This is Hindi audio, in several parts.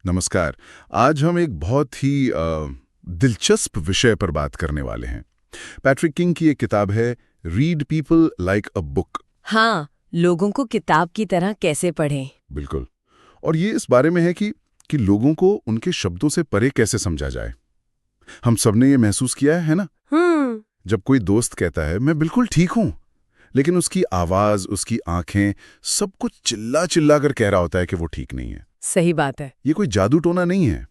नमस्कार। आज हम एक बहुत ही दिलचस्प विषय पर बात करने वाले हैं। पैट्रिक किंग की एक किताब है read people like a book. हाँ, लोगों को किताब की तरह कैसे पढ़ें। बिल्कुल। और ये इस बारे में है कि लोगों को उनके शब्दों से परे कैसे समझा जाए। हम सबने ये महसूस किया है ना? जब कोई दोस्त कहता है मैं बिल्कुल ठीक हूं, लेकिन उसकी आवाज, उसकी आंखें, सब कुछ चिल्ला चिल्ला कर कह रहा होता है कि वो ठीक नहीं है। सही बात है। ये कोई जादू टोना नहीं है।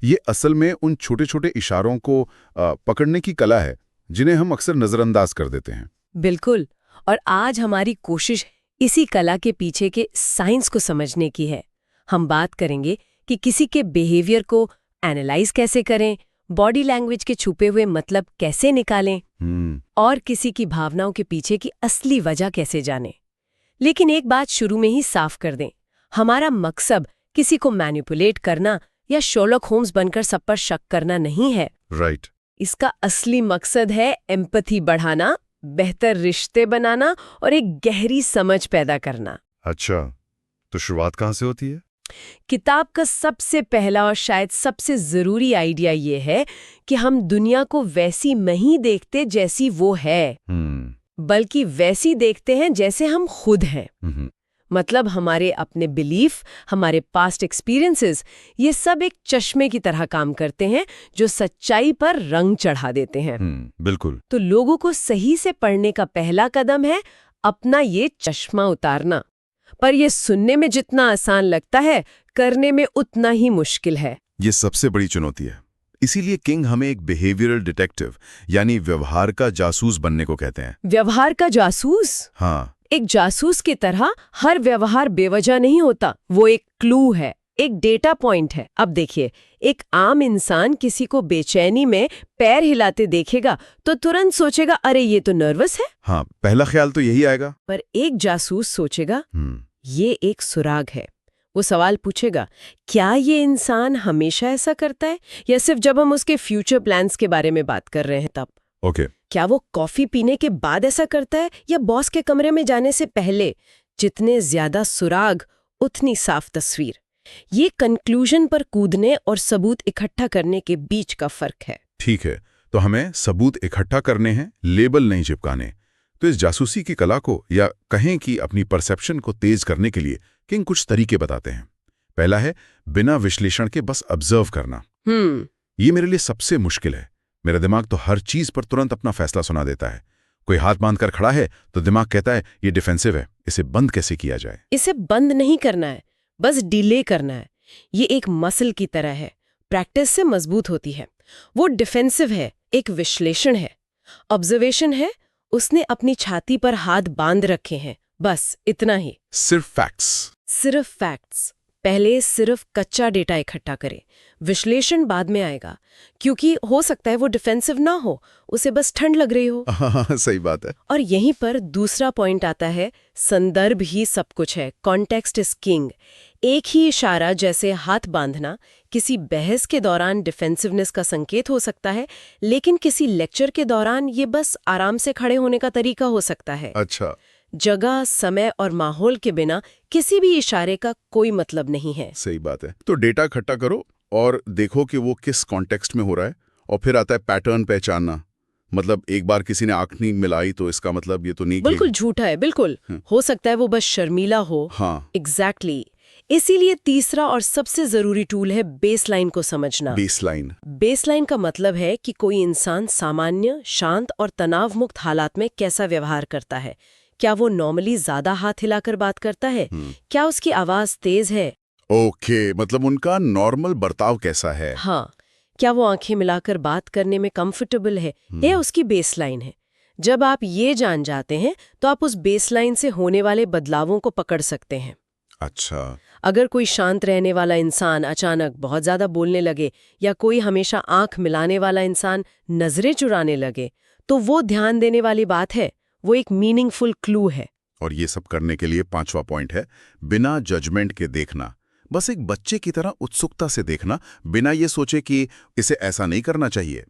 ये असल में उन छोटे छोटे इशारों को पकड़ने की कला है जिन्हें हम अक्सर नजरअंदाज कर देते हैं। बिल्कुल। और आज हमारी कोशिश इसी कला के पीछे के साइंस को समझने की है। हम बात करेंगे कि किसी के बिहेवियर को एनालाइज कैसे करें, बॉडी लैंग्वेज के छुपे हुए मतलब कैसे निकालें और किसी की भावनाओं के पीछे की असली वजह कैसे जानें। लेकिन एक बात शुरू में ही साफ कर दें, हमारा मकसद किसी को मैनिपुलेट करना या शर्लॉक होम्स बनकर सब पर शक करना नहीं है। राइट। इसका असली मकसद है एम्पैथी बढ़ाना, बेहतर रिश्ते बनाना और एक गहरी समझ पैदा करना। अच्छा, तो शुरुआत कहाँ से होती है? किताब का सबसे पहला और शायद सबसे जरूरी आइडिया ये है कि हम दुनिया को वैसी नहीं देखते जैसी वो है, बल्कि वैसी देखते हैं जैसे हम खुद हैं। मतलब हमारे अपने बिलीफ, हमारे पास्ट एक्सपीरियंसेस, ये सब एक चश्मे की तरह काम करते हैं जो सच्चाई पर रंग चढ़ा देते हैं। बिल्कुल। तो लोगों को सही से पढ़ने का पहला कदम है अपना ये चश्मा उतारना। पर ये सुनने में जितना आसान लगता है, करने में उतना ही मुश्किल है। ये सबसे बड़ी चुनौती है। इसीलिए किंग हमें एक बिहेवियरल डिटेक्टिव यानी व्यवहार का जासूस बनने को कहते हैं। व्यवहार का जासूस? हाँ। एक जासूस की तरह हर व्यवहार बेवजह नहीं होता, वो एक क्लू है, एक डेटा पॉइंट है। अब देखिए, एक आम इंसान किसी को बेचैनी में पैर हिलाते देखेगा तो तुरंत सोचेगा अरे ये तो नर्वस है। हाँ, पहला ख्याल तो यही आएगा। पर एक जासूस सोचेगा ये एक सुराग है। वो सवाल पूछेगा, क्या ये इंसान हमेशा ऐसा करता है या सिर्फ जब हम उसके फ्यूचर प्लान्स के बारे में बात कर रहे हैं तब? ओके। क्या वो कॉफी पीने के बाद ऐसा करता है या बॉस के कमरे में जाने से पहले? जितने ज्यादा सुराग उतनी साफ तस्वीर। ये कंक्लूजन पर कूदने और सबूत इकट्ठा करने के बीच का फर्क है। ठीक है, तो हमें सबूत इकट्ठा करने हैं, लेबल नहीं चिपकाने। तो इस जासूसी की कला को या कहें कि अपनी परसेप्शन को तेज करने के लिए किंग कुछ तरीके बताते हैं। पहला है बिना विश्लेषण के बस ऑब्जर्व करना। ये मेरे लिए सबसे मुश्किल है। मेरा दिमाग तो हर चीज पर तुरंत अपना फैसला सुना देता है। कोई हाथ बांध कर खड़ा है तो दिमाग कहता है ये डिफेंसिव है, इसे बंद कैसे किया जाए। इसे बंद नहीं करना है, बस डिले करना है। ये एक मसल की तरह है, प्रैक्टिस से मजबूत होती है। वो डिफेंसिव है, एक विश्लेषण है। ऑब्जर्वेशन है, उसने अपनी छाती पर हाथ बांध रखे हैं, बस इतना ही। सिर्फ फैक्ट्स। सिर्फ फैक्ट्स। पहले सिर्फ कच्चा डेटा इकट्ठा करें, विश्लेषण बाद में आएगा, क्योंकि हो सकता है वो डिफेंसिव ना हो, उसे बस ठंड लग रही हो। सही बात है। और यहीं पर दूसरा पॉइंट आता है, संदर्भ ही सब कुछ है। Context is king. एक ही इशारा जैसे हाथ बांधना किसी बहस के दौरान डिफेंसिवनेस का संकेत हो सकता है, लेकिन किसी लेक्चर के दौरान ये बस आराम से खड़े होने का तरीका हो सकता है। अच्छा। जगह, समय और माहौल के बिना किसी भी इशारे का कोई मतलब नहीं है। सही बात है। तो डेटा इकट्ठा करो और देखो कि वो किस कॉन्टेक्स्ट में हो रहा है, और फिर आता है पैटर्न पहचानना। मतलब एक बार किसी ने आंख नहीं मिलाई तो इसका मतलब ये तो नहीं कि बिल्कुल झूठा है। बिल्कुल हो सकता है वो बस शर्मीला हो। हाँ, एग्जैक्टली। इसीलिए तीसरा और सबसे जरूरी टूल है बेसलाइन को समझना। बेसलाइन। बेसलाइन का मतलब है कि कोई इंसान सामान्य, शांत और तनाव मुक्त हालात में कैसा व्यवहार करता है। क्या वो नॉर्मली ज्यादा हाथ हिलाकर बात करता है? क्या उसकी आवाज तेज है? ओके, मतलब उनका नॉर्मल बर्ताव कैसा है? हाँ। क्या वो आंखें मिलाकर बात करने में कंफर्टेबल है? ये उसकी बेसलाइन है। जब आप ये जान जाते हैं तो आप उस बेसलाइन से होने वाले बदलावों को पकड़ सकते हैं। अच्छा। अगर कोई शांत रहने वाला इंसान अचानक बहुत ज्यादा बोलने लगे या कोई हमेशा आंख मिलाने वाला इंसान नजरें चुराने लगे, तो वो ध्यान देने वाली बात है, वो एक मीनिंगफुल क्लू है। और ये सब करने के लिए पांचवा पॉइंट है बिना जजमेंट के देखना। बस एक बच्चे की तरह उत्सुकता से देखना, बिना ये सोचे कि इसे ऐसा नहीं करना चाहिए।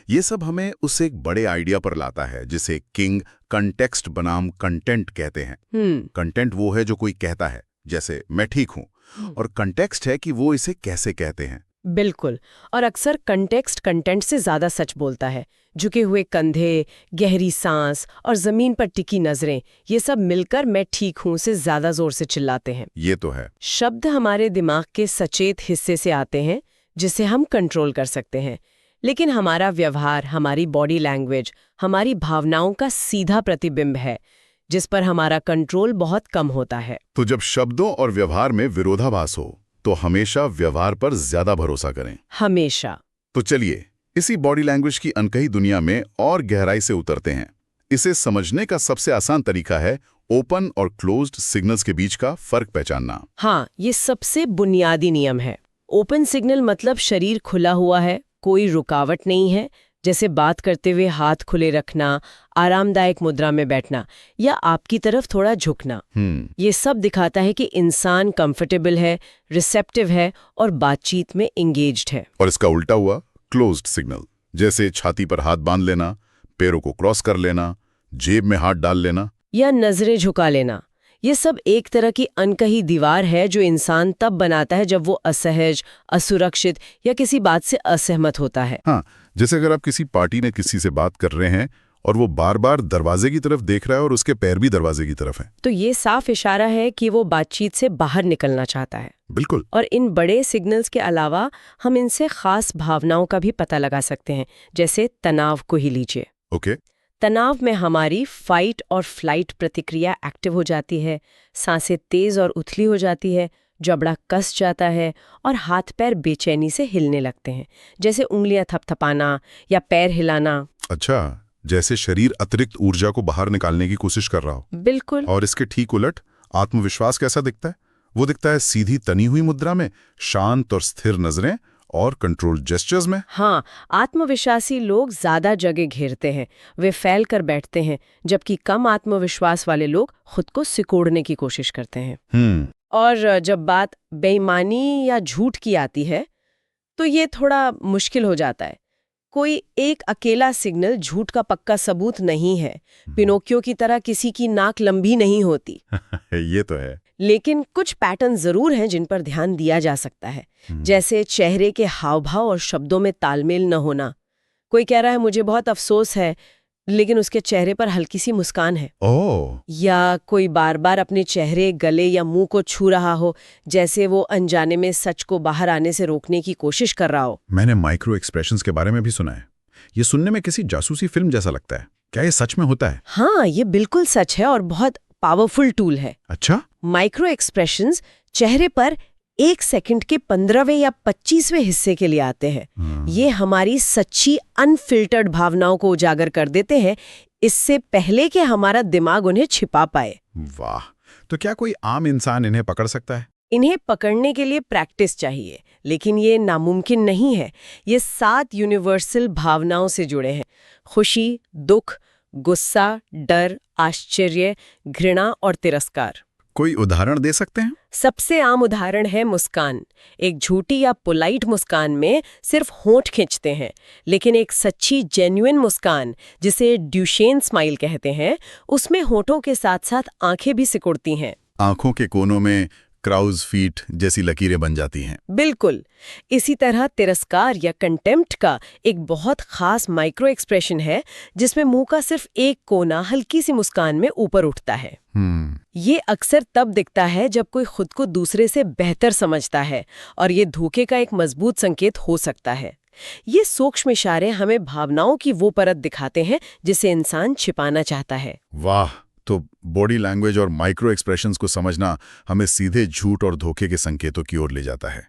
ये सब हमें उस एक बड़े आइडिया पर लाता है जिसे किंग कंटेक्स्ट बनाम कंटेंट कहते हैं। कंटेंट वो है जो कोई कहता है, जैसे मैं ठीक हूं, और कंटेक्स्ट है कि वो इसे कैसे कहते हैं। बिल्कुल। और अक्सर कंटेक्स्ट कंटेंट से ज्यादा सच बोलता है। झुके हुए कंधे, गहरी सांस और जमीन पर टिकी नजरें, ये सब मिलकर मैं ठीक हूं से ज्यादा जोर से चिल्लाते हैं। ये तो है। शब्द हमारे दिमाग के सचेत हिस्से से आते हैं जिसे हम कंट्रोल कर सकते हैं, लेकिन हमारा व्यवहार, हमारी बॉडी लैंग्वेज, हमारी भावनाओं का सीधा प्रतिबिंब है जिस पर हमारा कंट्रोल बहुत कम होता है। तो जब शब्दों और व्यवहार में विरोधाभास हो तो हमेशा व्यवहार पर ज्यादा भरोसा करें। हमेशा। तो चलिए इसी बॉडी लैंग्वेज की अनकही दुनिया में और गहराई से उतरते हैं। इसे समझने का सबसे आसान तरीका है ओपन और क्लोज्ड सिग्नल्स के बीच का फर्क पहचानना। हाँ, ये सबसे बुनियादी नियम है। ओपन सिग्नल मतलब शरीर खुला हुआ है, कोई रुकावट नहीं है, जैसे बात करते हुए हाथ खुले रखना, आरामदायक मुद्रा में बैठना या आपकी तरफ थोड़ा झुकना। ये सब दिखाता है कि इंसान कंफर्टेबल है, रिसेप्टिव है और बातचीत में एंगेज्ड है। और इसका उल्टा हुआ क्लोज्ड सिग्नल, जैसे छाती पर हाथ बांध लेना, पैरों को क्रॉस कर लेना, जेब में हाथ डाल लेना या नजरें झुका लेना, ये सब एक तरह की अनकही दीवार है जो इंसान तब बनाता है जब वो असहज, असुरक्षित या किसी बात से असहमत होता है। हाँ, जैसे अगर आप किसी पार्टी में किसी से बात कर रहे हैं और वो बार बार दरवाजे की तरफ देख रहा है और उसके पैर भी दरवाजे की तरफ हैं, तो ये साफ इशारा है कि वो बातचीत से बाहर निकलना चाहता है। बिल्कुल। और इन बड़े सिग्नल्स के अलावा हम इनसे खास भावनाओं का भी पता लगा सकते हैं, जैसे तनाव को ही लीजिए। ओके। तनाव में हमारी फाइट और फ्लाइट प्रतिक्रिया एक्टिव हो जाती है, सांसें तेज और उथली हो जाती है, जबड़ा कस जाता है और हाथ पैर बेचैनी से हिलने लगते हैं, जैसे उंगलियां थपथपाना या पैर हिलाना। अच्छा, जैसे शरीर अतिरिक्त ऊर्जा को बाहर निकालने की कोशिश कर रहा हो। बिल्कुल। और इसके ठीक उलट आत्मविश्वास कैसा दिखता है? वो दिखता है सीधी तनी हुई मुद्रा में, शांत और स्थिर नजरें और कंट्रोल जेस्चर्स में। हाँ, आत्मविश्वासी लोग ज्यादा जगह घेरते हैं, वे फैल कर बैठते हैं, जबकि कम आत्मविश्वास वाले लोग खुद को सिकोड़ने की कोशिश करते हैं। और जब बात बेईमानी या झूठ की आती है तो ये थोड़ा मुश्किल हो जाता है। कोई एक अकेला सिग्नल झूठ का पक्का सबूत नहीं है। पिनोकियो की तरह किसी की नाक लंबी नहीं होती। ये तो है। लेकिन कुछ पैटर्न जरूर हैं जिन पर ध्यान दिया जा सकता है, जैसे चेहरे के हाव-भाव और शब्दों में तालमेल न होना। कोई कह रहा है मुझे बहुत अफसोस है, लेकिन उसके चेहरे पर हल्की सी मुस्कान है। या कोई बार बार अपने चेहरे, गले या मुंह को छू रहा हो, जैसे वो अनजाने में सच को बाहर आने से रोकने की कोशिश कर रहा हो। मैंने माइक्रो एक्सप्रेशंस के बारे में भी सुना है। ये सुनने में किसी जासूसी फिल्म जैसा लगता है। क्या ये सच में होता है? हाँ, ये बिल्कुल सच है और बहुत पावरफुल टूल है। अच्छा। माइक्रो एक्सप्रेशंस चेहरे पर 1 सेकंड के 15वें या 25वें हिस्से के लिए आते हैं। ये हमारी सच्ची अनफिल्टर्ड भावनाओं को उजागर कर देते हैं, इससे पहले कि हमारा दिमाग उन्हें छिपा पाए। वाह! तो क्या कोई आम इंसान इन्हें पकड़ सकता है? इन्हें पकड़ने के लिए प्रैक्टिस चाहिए, लेकिन ये नामुमकिन नहीं है। ये 7 यूनिवर्सल भावनाओं से जुड़े हैं: खुशी, दुख, गुस्सा, डर, आश्चर्य, घृणा और तिरस्कार। कोई उदाहरण दे सकते हैं? सबसे आम उदाहरण है मुस्कान। एक झूठी या पोलाइट मुस्कान में सिर्फ होंठ खींचते हैं, लेकिन एक सच्ची जेन्युइन मुस्कान, जिसे ड्यूशेन स्माइल कहते हैं, उसमें होंठों के साथ साथ आंखें भी सिकुड़ती हैं। आंखों के कोनों में क्राउज फीट जैसी लकीरें बन जाती हैं। बिल्कुल। इसी तरह तिरस्कार या कंटेम्प्ट का एक बहुत खास माइक्रो एक्सप्रेशन है, जिसमें मुंह का सिर्फ एक कोना हल्की सी मुस्कान में ऊपर उठता है। ये अक्सर तब दिखता है जब कोई खुद को दूसरे से बेहतर समझता है, और ये धोखे का एक मजबूत संकेत हो सकता है। ये सूक्ष्म इशारे हमें भावनाओं की वो परत दिखाते हैं जिसे इंसान छिपाना चाहता है। वाह! तो बॉडी लैंग्वेज और माइक्रो एक्सप्रेशंस को समझना हमें सीधे झूठ और धोखे के संकेतों की ओर ले जाता है।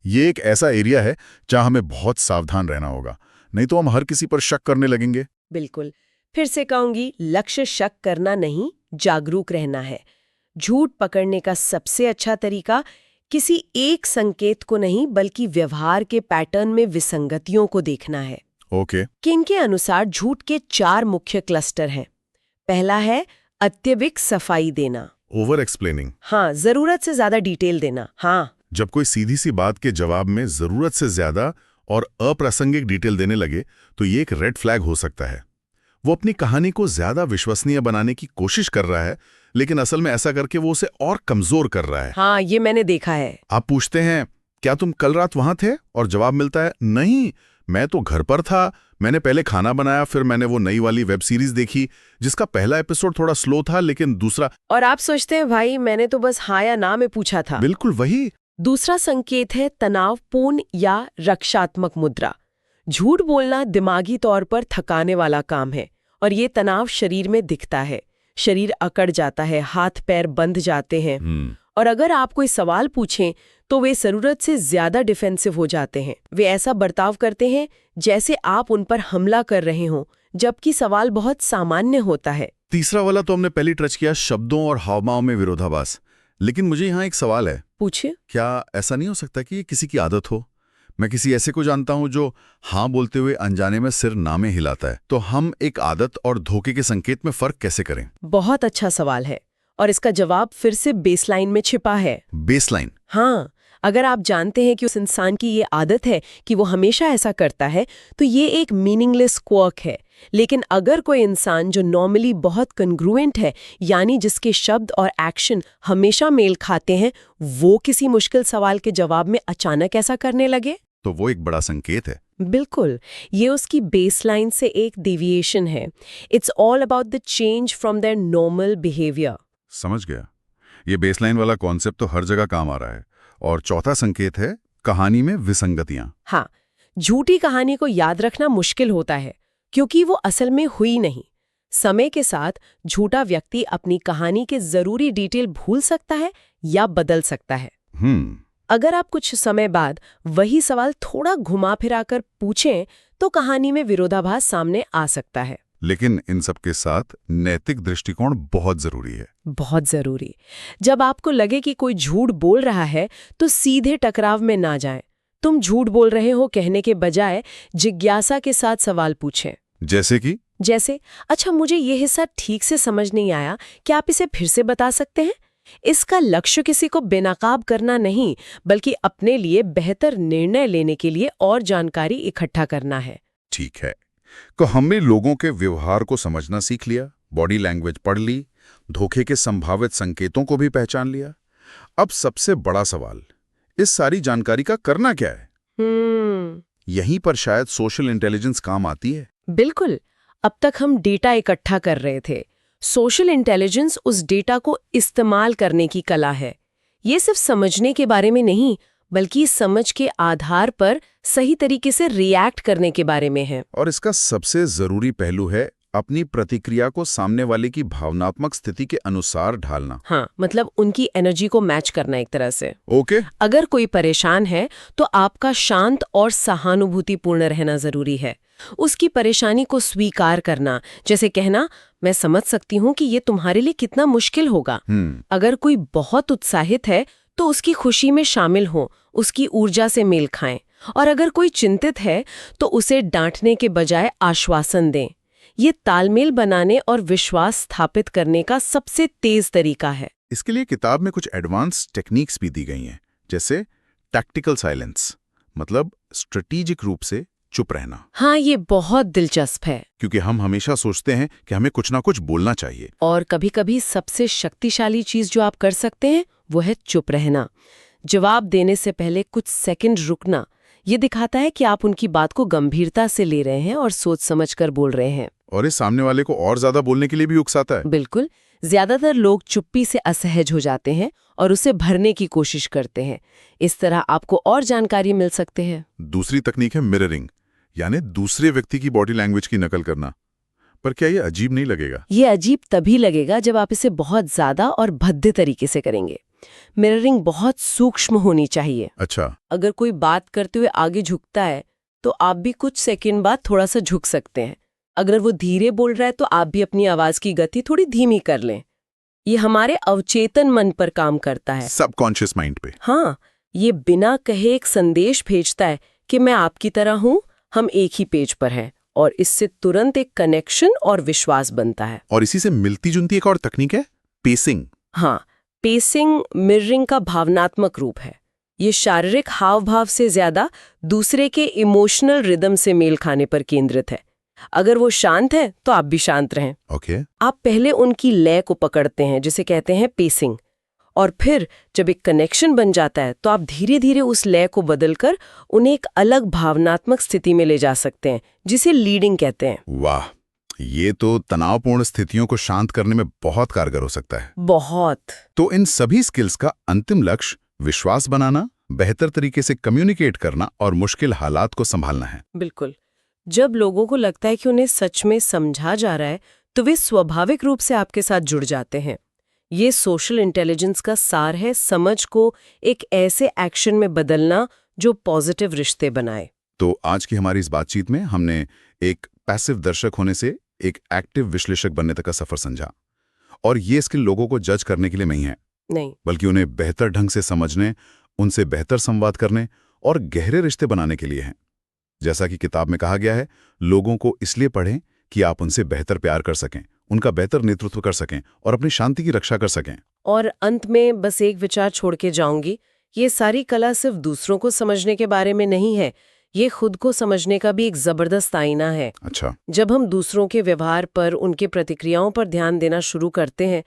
ये एक ऐसा एरिया है जहां हमें बहुत सावधान रहना होगा, नहीं तो हम हर किसी पर शक करने लगेंगे। बिल्कुल। फिर से कहूंगी, लक्ष्य शक करना नहीं, जागरूक रहना है। झूठ पकड़ने का सबसे अच्छा तरीका किसी एक संकेत को नहीं, बल्कि व्यवहार के पैटर्न में विसंगतियों को देखना है। ओके। कि इनके अनुसार झूठ के 4 मुख्य क्लस्टर हैं। पहला है अत्यधिक सफाई देना। Over explaining. हाँ, जरूरत से ज्यादा डिटेल देना। हाँ, जब कोई सीधी सी बात के जवाब में जरूरत से ज्यादा और अप्रासंगिक डिटेल देने लगे तो ये एक रेड फ्लैग हो सकता है। वो अपनी कहानी को ज्यादा विश्वसनीय बनाने की कोशिश कर रहा है, लेकिन असल में ऐसा करके वो उसे और कमजोर कर रहा है। हाँ, ये मैंने देखा है। आप पूछते हैं, क्या तुम कल रात वहां थे? और जवाब मिलता है, नहीं, मैं तो घर पर था। मैंने पहले खाना बनाया, फिर मैंने वो नई वाली वेब सीरीज देखी जिसका पहला एपिसोड थोड़ा स्लो था, लेकिन दूसरा। और आप सोचते हैं भाई मैंने तो बस हाँ या ना में पूछा था। बिल्कुल वही। दूसरा संकेत है तनावपूर्ण या रक्षात्मक मुद्रा। झूठ बोलना दिमागी तौर पर थकाने वाला काम है और ये तनाव शरीर में दिखता है। शरीर अकड़ जाता है, हाथ पैर बंध जाते हैं और अगर आप कोई सवाल पूछें तो वे जरूरत से ज्यादा डिफेंसिव हो जाते हैं। वे ऐसा बर्ताव करते हैं जैसे आप उन पर हमला कर रहे हों, जबकि सवाल बहुत सामान्य होता है। तीसरा वाला तो हमने पहले टच किया, शब्दों और हावभाव में विरोधाभास। लेकिन मुझे यहाँ एक सवाल है। पूछिए। क्या ऐसा नहीं हो सकता कि ये किसी की आदत हो? मैं किसी ऐसे को जानता हूं जो हाँ बोलते हुए अनजाने में सिर ना में हिलाता है। तो हम एक आदत और धोखे के संकेत में फर्क कैसे करें? बहुत अच्छा सवाल है और इसका जवाब फिर से बेसलाइन में छिपा है। बेसलाइन? हाँ, अगर आप जानते हैं कि उस इंसान की ये आदत है कि वो हमेशा ऐसा करता है, तो ये एक मीनिंगलेस क्वर्क है। लेकिन अगर कोई इंसान जो नॉर्मली बहुत कंग्रुएंट है, यानी जिसके शब्द और एक्शन हमेशा मेल खाते हैं, वो किसी मुश्किल सवाल के जवाब में अचानक ऐसा करने लगे, तो वो एक बड़ा संकेत है। बिल्कुल, ये उसकी बेसलाइन से एक डेविएशन है। It's all about the change from there normal behaviour. समझ गया। ये बेसलाइन वाला कॉन्सेप्ट तो हर जगह काम आ रहा है। और चौथा संकेत है कहानी में विसंगतियां। हाँ, झूठी कहानी को याद रखना मुश्किल होता है क्योंकि वो असल में हुई नहीं। समय के साथ झूठा व्यक्ति अपनी कहानी के जरूरी डिटेल भूल सकता है या बदल सकता है। अगर आप कुछ समय बाद वही सवाल थोड़ा घुमा फिराकर पूछें तो कहानी में विरोधाभास सामने आ सकता है। लेकिन इन सब के साथ नैतिक दृष्टिकोण बहुत जरूरी है। बहुत जरूरी। जब आपको लगे कि कोई झूठ बोल रहा है तो सीधे टकराव में ना जाएं। तुम झूठ बोल रहे हो कहने के बजाय जिज्ञासा के साथ सवाल पूछें। जैसे अच्छा, मुझे ये हिस्सा ठीक से समझ नहीं आया, क्या आप इसे फिर से बता सकते हैं? इसका लक्ष्य किसी को बेनकाब करना नहीं, बल्कि अपने लिए बेहतर निर्णय लेने के लिए और जानकारी इकट्ठा करना है। ठीक है, तो हमने लोगों के व्यवहार को समझना सीख लिया, बॉडी लैंग्वेज पढ़ ली, धोखे के संभावित संकेतों को भी पहचान लिया। अब सबसे बड़ा सवाल, इस सारी जानकारी का करना क्या है? यहीं पर शायद सोशल इंटेलिजेंस काम आती है। बिल्कुल। अब तक हम डेटा इकट्ठा कर रहे थे। सोशल इंटेलिजेंस उस डेटा को इस्तेमाल करने की कला है। ये सिर्फ समझने के बारे में नहीं, बल्कि समझ के आधार पर सही तरीके से रिएक्ट करने के बारे में है। और इसका सबसे जरूरी पहलू है अपनी प्रतिक्रिया को सामने वाले की भावनात्मक स्थिति के अनुसार ढालना। हाँ, मतलब उनकी एनर्जी को मैच करना एक तरह से। ओके। अगर कोई परेशान है तो आपका शांत और सहानुभूतिपूर्ण रहना जरूरी है। उसकी परेशानी को स्वीकार करना, जैसे कहना, मैं समझ सकती हूँ कि ये तुम्हारे लिए कितना मुश्किल होगा। अगर कोई बहुत उत्साहित है तो उसकी खुशी में शामिल हो, उसकी ऊर्जा से मेल खाएं। और अगर कोई चिंतित है तो उसे डांटने के बजाय आश्वासन दें। ये तालमेल बनाने और विश्वास स्थापित करने का सबसे तेज तरीका है। इसके लिए किताब में कुछ एडवांस टेक्निक्स भी दी गई हैं, जैसे टैक्टिकल साइलेंस, मतलब स्ट्रेटेजिक रूप से चुप रहना। हाँ, ये बहुत दिलचस्प है, क्योंकि हम हमेशा सोचते हैं कि हमें कुछ ना कुछ बोलना चाहिए। और कभी-कभी सबसे शक्तिशाली चीज जो आप कर सकते हैं वो है चुप रहना। जवाब देने से पहले कुछ सेकंड रुकना। ये दिखाता है कि आप उनकी बात को गंभीरता से ले रहे हैं और सोच समझकर बोल रहे हैं। और इस सामने वाले को और ज्यादा बोलने के लिए भी उकसाता है। बिल्कुल। ज्यादातर लोग चुप्पी से असहज हो जाते हैं और उसे भरने की कोशिश करते हैं। इस तरह आपको और जानकारी मिल सकते हैं। दूसरी तकनीक है मिररिंग, यानी दूसरे व्यक्ति की बॉडी लैंग्वेज की नकल करना। पर क्या ये अजीब नहीं लगेगा? ये अजीब तभी लगेगा जब आप इसे बहुत ज्यादा और भद्दे तरीके से करेंगे। मिररिंग बहुत सूक्ष्म होनी चाहिए। अच्छा। अगर कोई बात करते हुए आगे झुकता है तो आप भी कुछ सेकंड बाद थोड़ा सा झुक सकते हैं। अगर वो धीरे बोल रहा है तो आप भी अपनी आवाज की गति थोड़ी धीमी कर लें। ये हमारे अवचेतन मन पर काम करता है, सबकॉन्शियस माइंड पे। हाँ, ये बिना कहे एक संदेश भेजता है कि मैं आपकी तरह हूँ, हम एक ही पेज पर हैं, और इससे तुरंत एक कनेक्शन और विश्वास बनता है। और इसी से मिलती जुलती एक और तकनीक है पेसिंग। हाँ, पेसिंग मिररिंग का भावनात्मक रूप है। ये शारीरिक हाव भाव से ज्यादा दूसरे के इमोशनल रिदम से मेल खाने पर केंद्रित है। अगर वो शांत है तो आप भी शांत रहें। ओके। आप पहले उनकी लय को पकड़ते हैं, जिसे कहते हैं पेसिंग, और फिर जब एक कनेक्शन बन जाता है तो आप धीरे धीरे उस लय को बदलकर उन्हें एक अलग भावनात्मक स्थिति में ले जा सकते हैं, जिसे लीडिंग कहते हैं। वाह, ये तो तनावपूर्ण स्थितियों को शांत करने में बहुत कारगर हो सकता है। बहुत। तो इन सभी स्किल्स का अंतिम लक्ष्य विश्वास बनाना, बेहतर तरीके से कम्युनिकेट करना और मुश्किल हालात को संभालना है। बिल्कुल। जब लोगों को लगता है कि उन्हें सच में समझा जा रहा है तो वे स्वाभाविक रूप से आपके साथ जुड़ जाते हैं। ये सोशल इंटेलिजेंस का सार है, समझ को एक ऐसे एक्शन में बदलना जो पॉजिटिव रिश्ते बनाए। तो आज की हमारी इस बातचीत में हमने एक पैसिव दर्शक होने से एक एक्टिव विश्लेषक बनने तक का सफर समझा। और ये स्किल लोगों को जज करने के लिए नहीं है, नहीं, बल्कि उन्हें बेहतर ढंग से समझने, उनसे बेहतर संवाद करने और गहरे रिश्ते बनाने के लिए है। जैसा कि किताब में कहा गया है, लोगों को इसलिए पढ़ें कि आप उनसे बेहतर प्यार कर सकें, उनका बेहतर नेतृत्व कर सकें और अपनी शांति की रक्षा कर सकें। और अंत में बस एक विचार छोड़ के जाऊंगी, ये सारी कला सिर्फ दूसरों को समझने के बारे में नहीं है, ये खुद को समझने का भी एक जबरदस्त आईना है। अच्छा। जब हम दूसरों के व्यवहार पर, उनके प्रतिक्रियाओं पर ध्यान देना शुरू करते हैं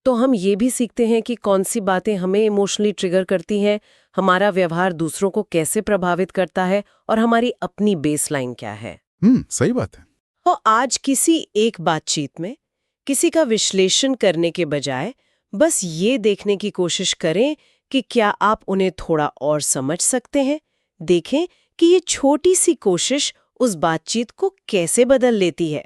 तो हम ये भी सीखते हैं कि कौन सी बातें हमें इमोशनली ट्रिगर करती हैं, हमारा व्यवहार दूसरों को कैसे प्रभावित करता है और हमारी अपनी बेसलाइन क्या है। सही बात है। और आज किसी एक बातचीत में किसी का विश्लेषण करने के बजाय बस ये देखने की कोशिश करें कि क्या आप उन्हें थोड़ा और समझ सकते हैं। देखें कि ये छोटी सी कोशिश उस बातचीत को कैसे बदल लेती है।